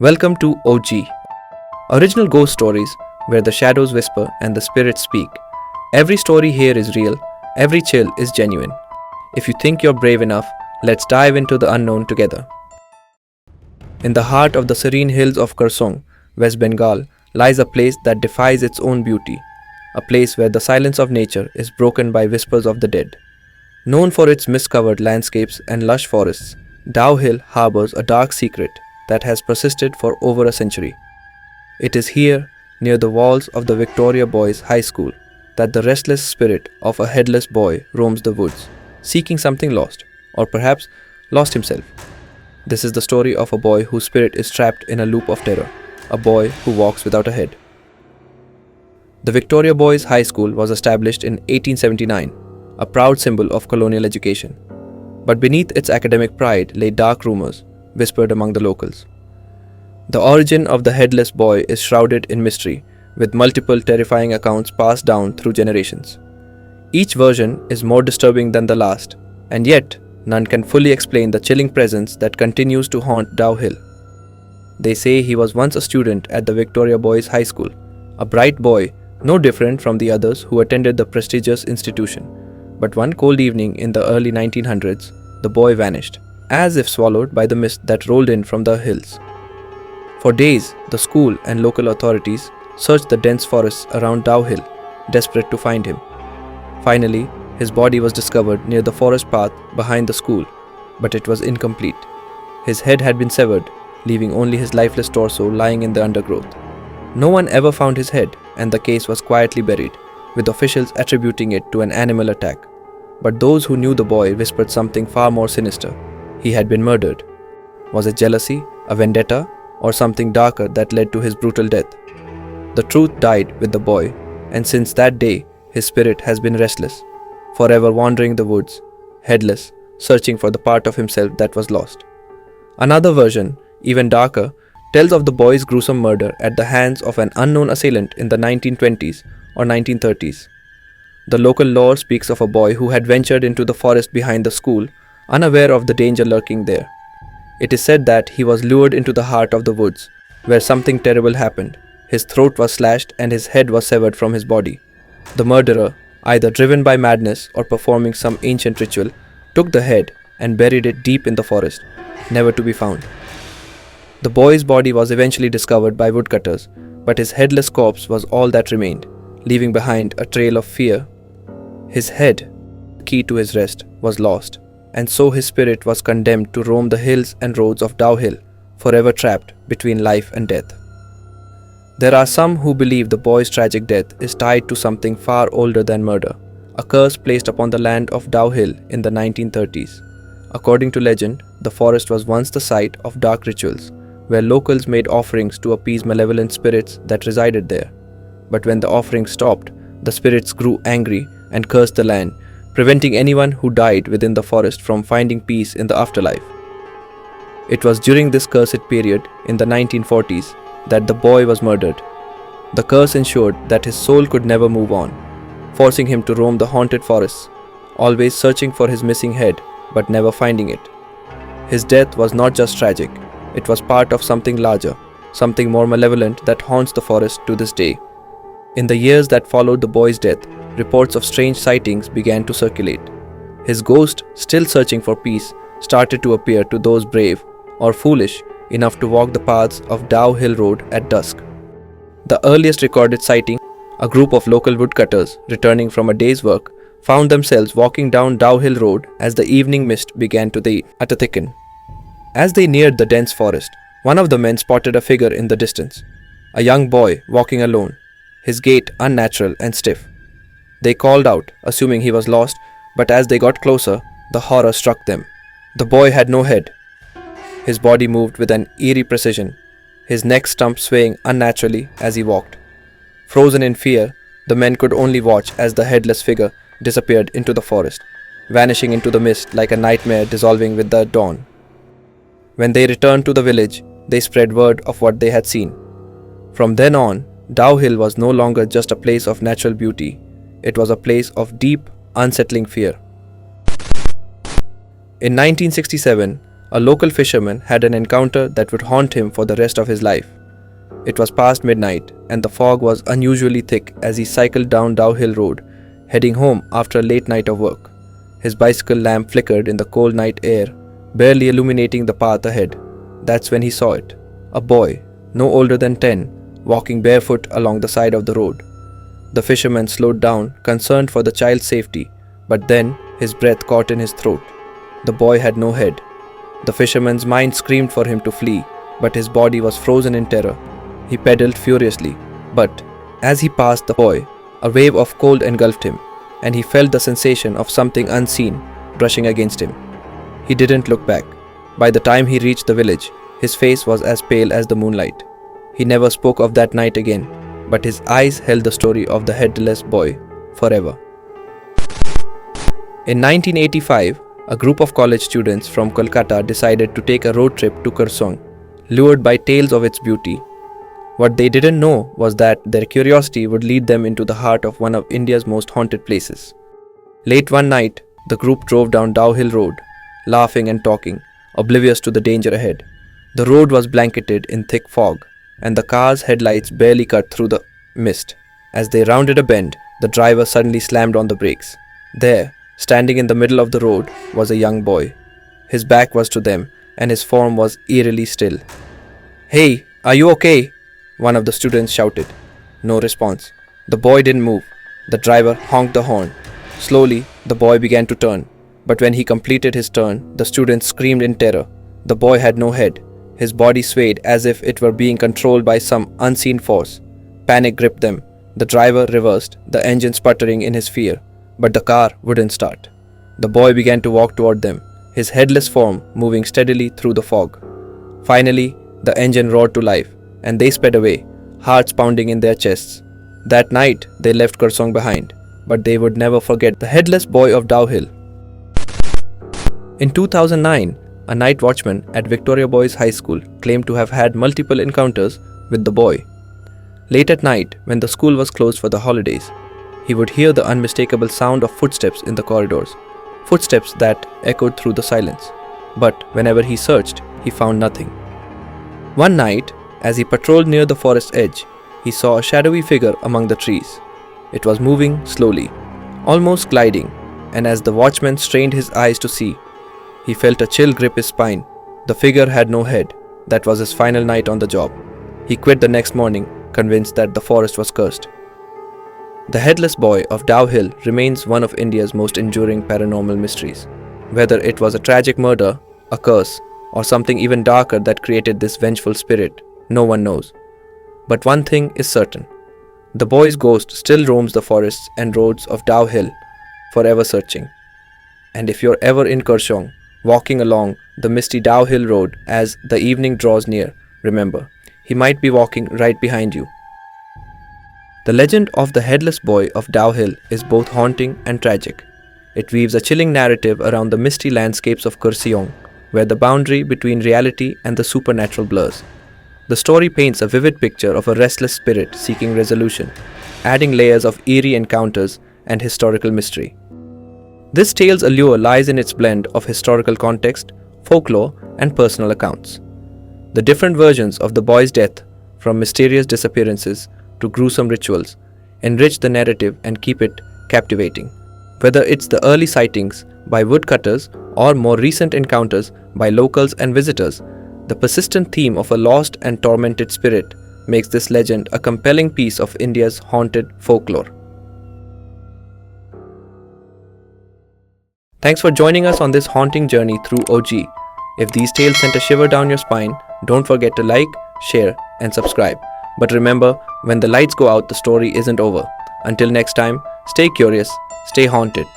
Welcome to OG, original ghost stories where the shadows whisper and the spirits speak. Every story here is real, every chill is genuine. If you think you're brave enough, let's dive into the unknown together. In the heart of the serene hills of Kursong, West Bengal, lies a place that defies its own beauty, a place where the silence of nature is broken by whispers of the dead. Known for its mist-covered landscapes and lush forests, Dow Hill harbors a dark secret that has persisted for over a century. It is here, near the walls of the Victoria Boys High School, that the restless spirit of a headless boy roams the woods, seeking something lost, or perhaps lost himself. This is the story of a boy whose spirit is trapped in a loop of terror, a boy who walks without a head. The Victoria Boys High School was established in 1879, a proud symbol of colonial education. But beneath its academic pride lay dark rumors, whispered among the locals. The origin of the headless boy is shrouded in mystery, with multiple terrifying accounts passed down through generations. Each version is more disturbing than the last, and yet none can fully explain the chilling presence that continues to haunt Dow Hill. They say he was once a student at the Victoria Boys High School, a bright boy, no different from the others who attended the prestigious institution. But one cold evening in the early 1900s, the boy vanished, as if swallowed by the mist that rolled in from the hills. For days, the school and local authorities searched the dense forests around Dow Hill, desperate to find him. Finally, his body was discovered near the forest path behind the school, but it was incomplete. His head had been severed, leaving only his lifeless torso lying in the undergrowth. No one ever found his head, and the case was quietly buried, with officials attributing it to an animal attack. But those who knew the boy whispered something far more sinister. He had been murdered. Was it jealousy, a vendetta, or something darker that led to his brutal death? The truth died with the boy, and since that day, his spirit has been restless, forever wandering the woods, headless, searching for the part of himself that was lost. Another version, even darker, tells of the boy's gruesome murder at the hands of an unknown assailant in the 1920s or 1930s. The local lore speaks of a boy who had ventured into the forest behind the school, unaware of the danger lurking there. It is said that he was lured into the heart of the woods, where something terrible happened. His throat was slashed and his head was severed from his body. The murderer, either driven by madness or performing some ancient ritual, took the head and buried it deep in the forest, never to be found. The boy's body was eventually discovered by woodcutters, but his headless corpse was all that remained, leaving behind a trail of fear. His head, key to his rest, was lost, and so his spirit was condemned to roam the hills and roads of Dow Hill, forever trapped between life and death. There are some who believe the boy's tragic death is tied to something far older than murder, a curse placed upon the land of Dow Hill in the 1930s. According to legend, the forest was once the site of dark rituals, where locals made offerings to appease malevolent spirits that resided there. But when the offerings stopped, the spirits grew angry and cursed the land, preventing anyone who died within the forest from finding peace in the afterlife. It was during this cursed period, in the 1940s, that the boy was murdered. The curse ensured that his soul could never move on, forcing him to roam the haunted forests, always searching for his missing head, but never finding it. His death was not just tragic, it was part of something larger, something more malevolent that haunts the forest to this day. In the years that followed the boy's death, reports of strange sightings began to circulate. His ghost, still searching for peace, started to appear to those brave or foolish enough to walk the paths of Dow Hill Road at dusk. The earliest recorded sighting, a group of local woodcutters returning from a day's work, found themselves walking down Dow Hill Road as the evening mist began to thicken. As they neared the dense forest, one of the men spotted a figure in the distance, a young boy walking alone, his gait unnatural and stiff. They called out, assuming he was lost, but as they got closer, the horror struck them. The boy had no head. His body moved with an eerie precision, his neck stump swaying unnaturally as he walked. Frozen in fear, the men could only watch as the headless figure disappeared into the forest, vanishing into the mist like a nightmare dissolving with the dawn. When they returned to the village, they spread word of what they had seen. From then on, Dow Hill was no longer just a place of natural beauty. It was a place of deep, unsettling fear. In 1967, a local fisherman had an encounter that would haunt him for the rest of his life. It was past midnight, and the fog was unusually thick as he cycled down Dow Hill Road, heading home after a late night of work. His bicycle lamp flickered in the cold night air, barely illuminating the path ahead. That's when he saw it. A boy, no older than 10, walking barefoot along the side of the road. The fisherman slowed down, concerned for the child's safety, but then his breath caught in his throat. The boy had no head. The fisherman's mind screamed for him to flee, but his body was frozen in terror. He pedaled furiously, but as he passed the boy, a wave of cold engulfed him, and he felt the sensation of something unseen brushing against him. He didn't look back. By the time he reached the village, his face was as pale as the moonlight. He never spoke of that night again, but his eyes held the story of the headless boy forever. In 1985, a group of college students from Kolkata decided to take a road trip to Kurseong, lured by tales of its beauty. What they didn't know was that their curiosity would lead them into the heart of one of India's most haunted places. Late one night, the group drove down Dow Hill Road, laughing and talking, oblivious to the danger ahead. The road was blanketed in thick fog, and the car's headlights barely cut through the mist. As they rounded a bend, the driver suddenly slammed on the brakes. There, standing in the middle of the road, was a young boy. His back was to them, and his form was eerily still. "Hey, are you okay?" one of the students shouted. No response. The boy didn't move. The driver honked the horn. Slowly, the boy began to turn, but when he completed his turn, the students screamed in terror. The boy had no head. His body swayed as if it were being controlled by some unseen force. Panic gripped them. The driver reversed, the engine sputtering in his fear, but the car wouldn't start. The boy began to walk toward them, his headless form moving steadily through the fog. Finally, the engine roared to life, and they sped away, hearts pounding in their chests. That night, they left Kurseong behind, but they would never forget the headless boy of Dow Hill. In 2009, a night watchman at Victoria Boys High School claimed to have had multiple encounters with the boy. Late at night, when the school was closed for the holidays, he would hear the unmistakable sound of footsteps in the corridors, footsteps that echoed through the silence. But whenever he searched, he found nothing. One night, as he patrolled near the forest edge, he saw a shadowy figure among the trees. It was moving slowly, almost gliding, and as the watchman strained his eyes to see, he felt a chill grip his spine. The figure had no head. That was his final night on the job. He quit the next morning, convinced that the forest was cursed. The headless boy of Dow Hill remains one of India's most enduring paranormal mysteries. Whether it was a tragic murder, a curse, or something even darker that created this vengeful spirit, no one knows. But one thing is certain. The boy's ghost still roams the forests and roads of Dow Hill, forever searching. And if you're ever in Kurseong, walking along the misty Dow Hill Road as the evening draws near, remember, he might be walking right behind you. The legend of the headless boy of Dow Hill is both haunting and tragic. It weaves a chilling narrative around the misty landscapes of Kurseong, where the boundary between reality and the supernatural blurs. The story paints a vivid picture of a restless spirit seeking resolution, adding layers of eerie encounters and historical mystery. This tale's allure lies in its blend of historical context, folklore, and personal accounts. The different versions of the boy's death, from mysterious disappearances to gruesome rituals, enrich the narrative and keep it captivating. Whether it's the early sightings by woodcutters or more recent encounters by locals and visitors, the persistent theme of a lost and tormented spirit makes this legend a compelling piece of India's haunted folklore. Thanks for joining us on this haunting journey through OG. If these tales sent a shiver down your spine, don't forget to like, share, and subscribe. But remember, when the lights go out, the story isn't over. Until next time, stay curious, stay haunted.